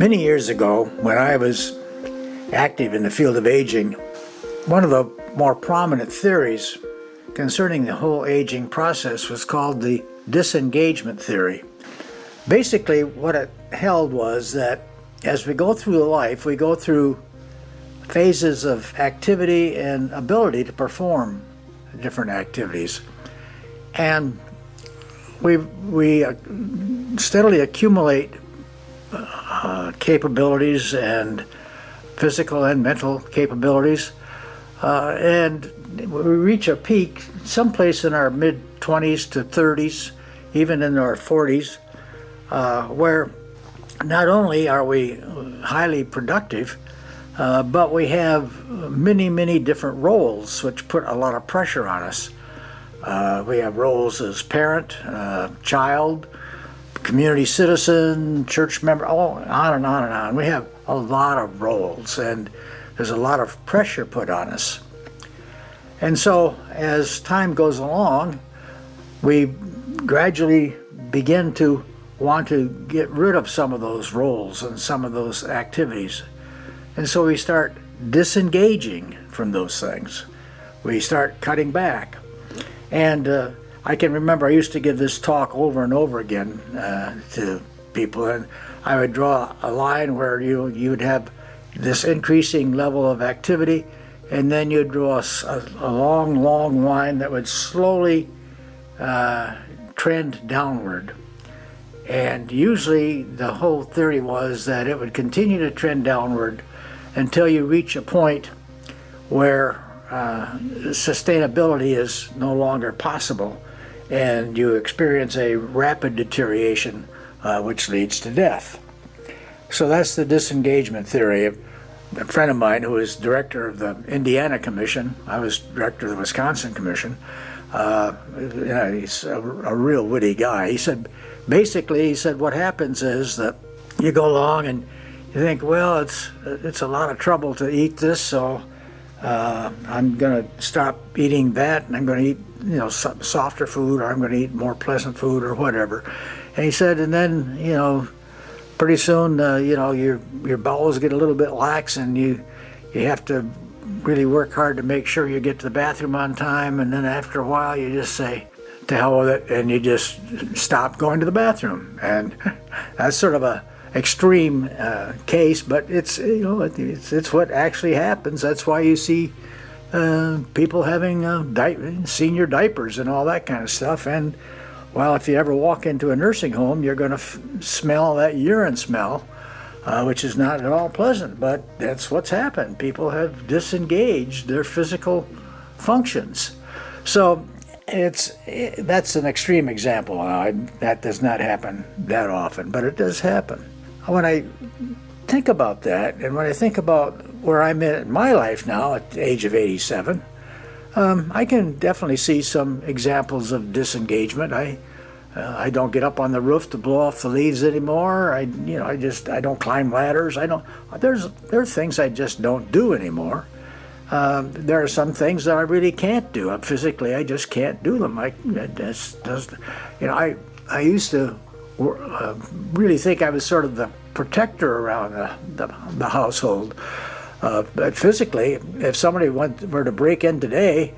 Many years ago, when I was active in the field of aging, one of the more prominent theories concerning the whole aging process was called the Disengagement Theory. Basically, what it held was that as we go through life, we go through phases of activity and ability to perform different activities. And we steadily accumulate capabilities and physical and mental capabilities, and we reach a peak someplace in our mid-20s to 30s, even in our 40s, where not only are we highly productive, but we have many different roles which put a lot of pressure on us. We have roles as parent, child, community citizen, church member, on and on and on. We have a lot of roles, and there's a lot of pressure put on us. And so as time goes along, we gradually begin to want to get rid of some of those roles and some of those activities. And so we start disengaging from those things. We start cutting back. And I can remember I used to give this talk over and over again to people, and I would draw a line where you would have this increasing level of activity, and then you'd draw a long line that would slowly trend downward. And usually the whole theory was that it would continue to trend downward until you reach a point where sustainability is no longer possible, and you experience a rapid deterioration which leads to death. So that's the disengagement theory. A friend of mine who was director of the Indiana Commission, I was director of the Wisconsin Commission, he's a real witty guy. He said, basically, what happens is that you go along and you think, well, it's a lot of trouble to eat this, so I'm going to stop eating that, and I'm going to eat, softer food, or I'm going to eat more pleasant food, or whatever. And he said, and then, pretty soon, your bowels get a little bit lax, and you have to really work hard to make sure you get to the bathroom on time. And then after a while, you just say, to hell with it, and you just stop going to the bathroom. And that's sort of a extreme case, but it's what actually happens. That's why you see people having senior diapers and all that kind of stuff. And well, if you ever walk into a nursing home, you're going to smell that urine smell, which is not at all pleasant, but that's what's happened. People have disengaged their physical functions. So that's an extreme example. That does not happen that often, but it does happen. When I think about that, and when I think about where I'm at in my life now at the age of 87, I can definitely see some examples of disengagement. I don't get up on the roof to blow off the leaves anymore. I don't climb ladders. There are things I just don't do anymore. There are some things that I really can't do. Physically, I just can't do them. I used to really think I was sort of the protector around the household. But physically, if somebody were to break in today,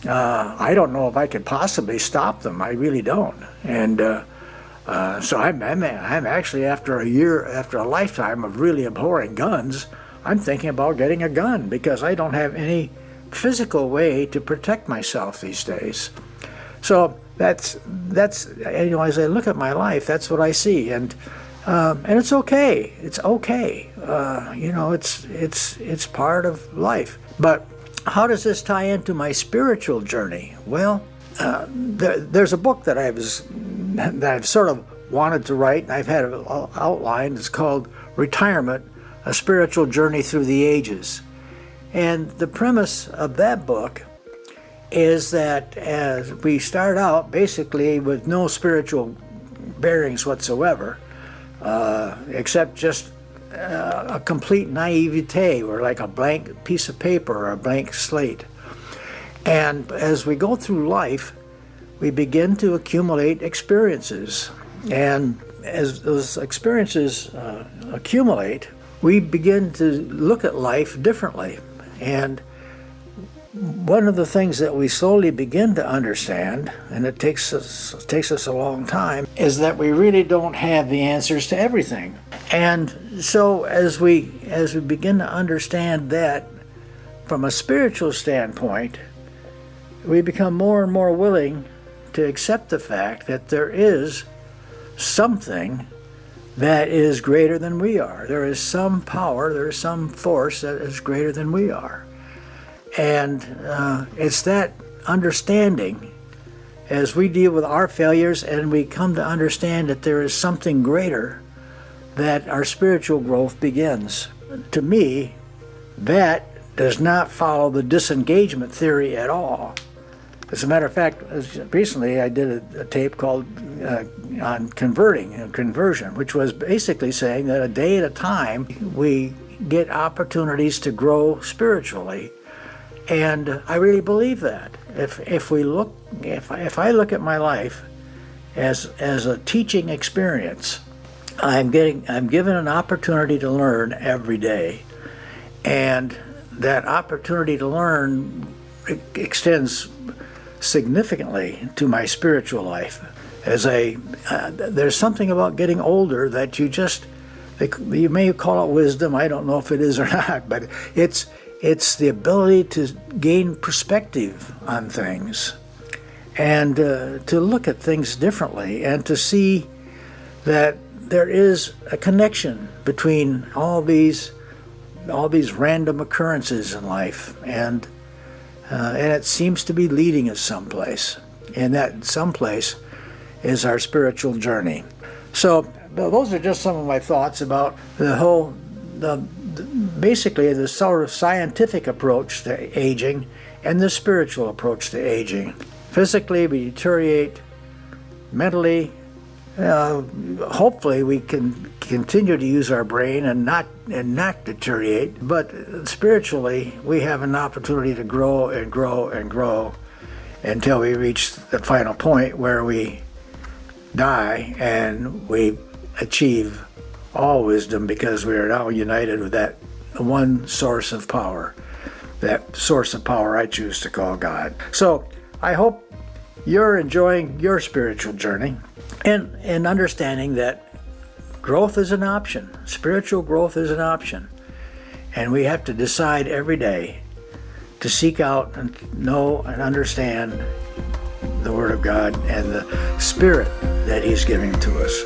I don't know if I could possibly stop them. I really don't. And so I'm actually, after a lifetime of really abhorring guns, I'm thinking about getting a gun because I don't have any physical way to protect myself these days. So that's as I look at my life, that's what I see, and it's okay. It's okay. It's part of life. But how does this tie into my spiritual journey? Well, there's a book that I've sort of wanted to write, and I've had it outlined. It's called Retirement: A Spiritual Journey Through the Ages. And the premise of that book is that as we start out basically with no spiritual bearings whatsoever, except just a complete naivete, or like a blank piece of paper or a blank slate. And as we go through life, we begin to accumulate experiences. And as those experiences accumulate, we begin to look at life differently. And one of the things that we slowly begin to understand, and it takes us a long time, is that we really don't have the answers to everything. And so as we begin to understand that from a spiritual standpoint, we become more and more willing to accept the fact that there is something that is greater than we are. There is some power, there is some force that is greater than we are. And it's that understanding as we deal with our failures and we come to understand that there is something greater that our spiritual growth begins. To me, that does not follow the disengagement theory at all. As a matter of fact, recently I did a tape called on converting and conversion, which was basically saying that a day at a time we get opportunities to grow spiritually. And I really believe that. If I look at my life as a teaching experience, I'm given an opportunity to learn every day, and that opportunity to learn extends significantly to my spiritual life. There's something about getting older that you may call it wisdom. I don't know if it is or not, but it's the ability to gain perspective on things and to look at things differently and to see that there is a connection between all these random occurrences in life, and it seems to be leading us someplace, and that someplace is our spiritual journey. So those are just some of my thoughts about basically the sort of scientific approach to aging and the spiritual approach to aging. Physically, we deteriorate. Mentally, hopefully we can continue to use our brain and not deteriorate. But spiritually, we have an opportunity to grow and grow and grow until we reach the final point where we die and we achieve all wisdom, because we are now united with that one source of power. That source of power I choose to call God. So I hope you're enjoying your spiritual journey and understanding that growth is an option. Spiritual growth is an option. And we have to decide every day to seek out and know and understand the Word of God and the Spirit that He's giving to us.